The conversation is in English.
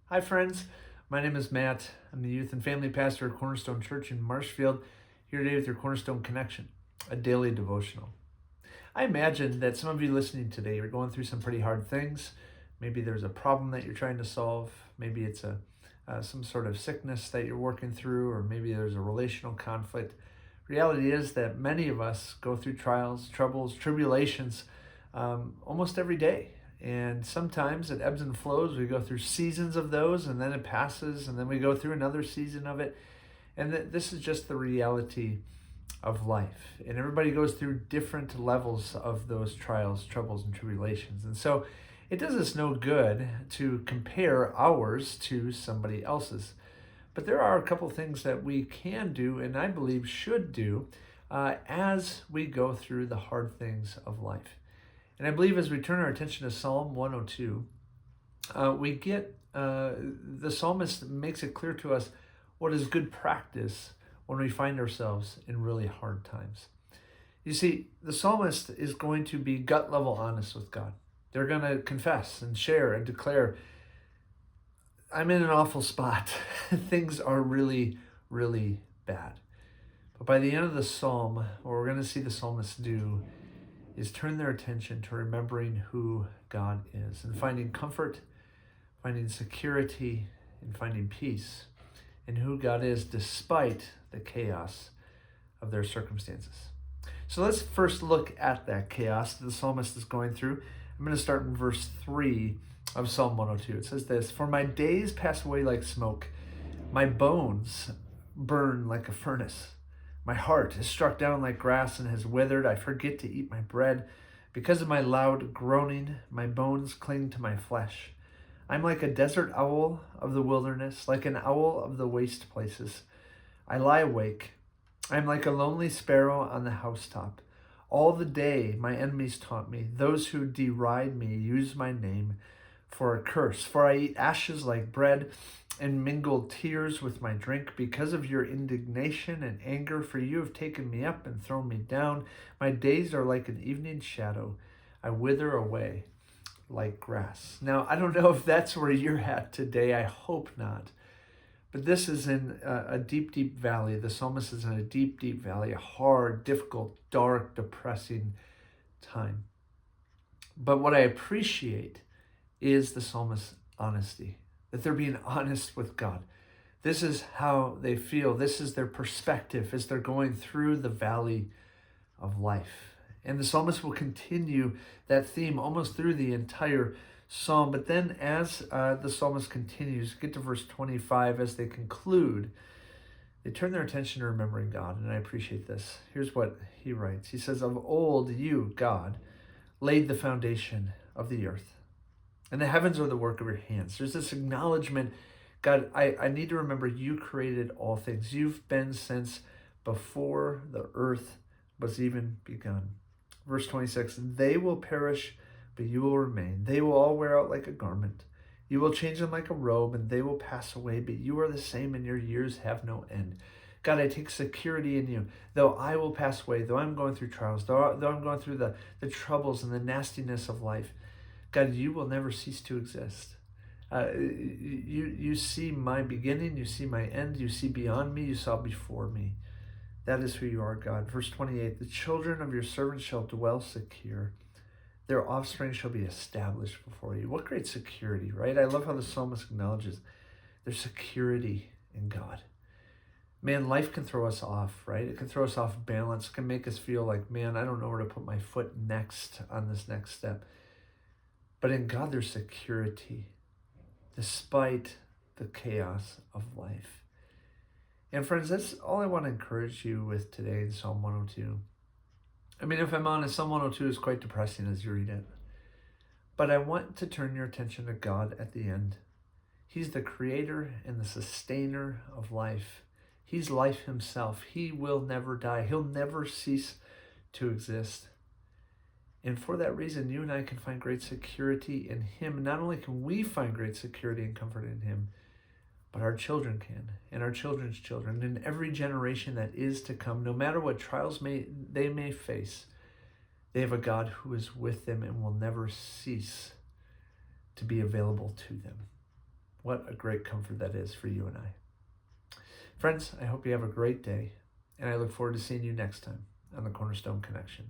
Hi, friends. My name is Matt. I'm the youth and family pastor at Cornerstone Church in Marshfield, here today with your Cornerstone Connection, a daily devotional. I imagine that some of you listening today are going through some pretty hard things. Maybe there's a problem that you're trying to solve. Maybe it's some sort of sickness that you're working through, or maybe there's a relational conflict. Reality is that many of us go through trials, troubles, tribulations almost every day. And sometimes it ebbs and flows. We go through seasons of those, and then it passes, and then we go through another season of it. And this is just the reality of life. And everybody goes through different levels of those trials, troubles, and tribulations. And so it does us no good to compare ours to somebody else's. But there are a couple things that we can do, and I believe should do, as we go through the hard things of life. And I believe as we turn our attention to Psalm 102, the psalmist makes it clear to us what is good practice when we find ourselves in really hard times. You see, the psalmist is going to be gut level honest with God. They're going to confess and share and declare, I'm in an awful spot. Things are really, really bad. But by the end of the psalm, what we're going to see the psalmist do is turn their attention to remembering who God is and finding comfort, finding security, and finding peace in who God is despite the chaos of their circumstances. So let's first look at that chaos that the psalmist is going through. I'm going to start in verse 3 of Psalm 102. It says this, "For my days pass away like smoke, my bones burn like a furnace. My heart is struck down like grass and has withered. I forget to eat my bread. Because of my loud groaning, my bones cling to my flesh. I'm like a desert owl of the wilderness, like an owl of the waste places. I lie awake. I am like a lonely sparrow on the housetop. All the day my enemies taunt me. Those who deride me use my name for a curse. For I eat ashes like bread and mingle tears with my drink because of your indignation and anger, for you have taken me up and thrown me down. My days are like an evening shadow. I wither away like grass." Now, I don't know if that's where you're at today. I hope not. But this is in a deep, deep valley. The psalmist is in a deep, deep valley, a hard, difficult, dark, depressing time. But what I appreciate is the psalmist's honesty, that they're being honest with God. This is how they feel. This is their perspective as they're going through the valley of life. And the psalmist will continue that theme almost through the entire psalm. But then as the psalmist continues, get to verse 25, as they conclude, they turn their attention to remembering God. And I appreciate this. Here's what he writes. He says, "Of old you, God, laid the foundation of the earth, and the heavens are the work of your hands." There's this acknowledgement, God, I need to remember you created all things. You've been since before the earth was even begun. Verse 26, "They will perish, but you will remain. They will all wear out like a garment. You will change them like a robe, and they will pass away, but you are the same, and your years have no end." God, I take security in you. Though I will pass away, though I'm going through trials, though I'm going through the troubles and the nastiness of life, God, you will never cease to exist. You see my beginning, you see my end, you see beyond me, you saw before me. That is who you are, God. Verse 28, "The children of your servants shall dwell secure. Their offspring shall be established before you." What great security, right? I love how the psalmist acknowledges their security in God. Man, life can throw us off, right? It can throw us off balance. It can make us feel like, man, I don't know where to put my foot next on this next step. But in God, there's security, despite the chaos of life. And friends, that's all I want to encourage you with today in Psalm 102. I mean, if I'm honest, Psalm 102 is quite depressing as you read it. But I want to turn your attention to God at the end. He's the creator and the sustainer of life. He's life himself. He will never die. He'll never cease to exist. And for that reason, you and I can find great security in him. Not only can we find great security and comfort in him, but our children can, and our children's children, and every generation that is to come. No matter what trials they may face, they have a God who is with them and will never cease to be available to them. What a great comfort that is for you and I. Friends, I hope you have a great day, and I look forward to seeing you next time on the Cornerstone Connection.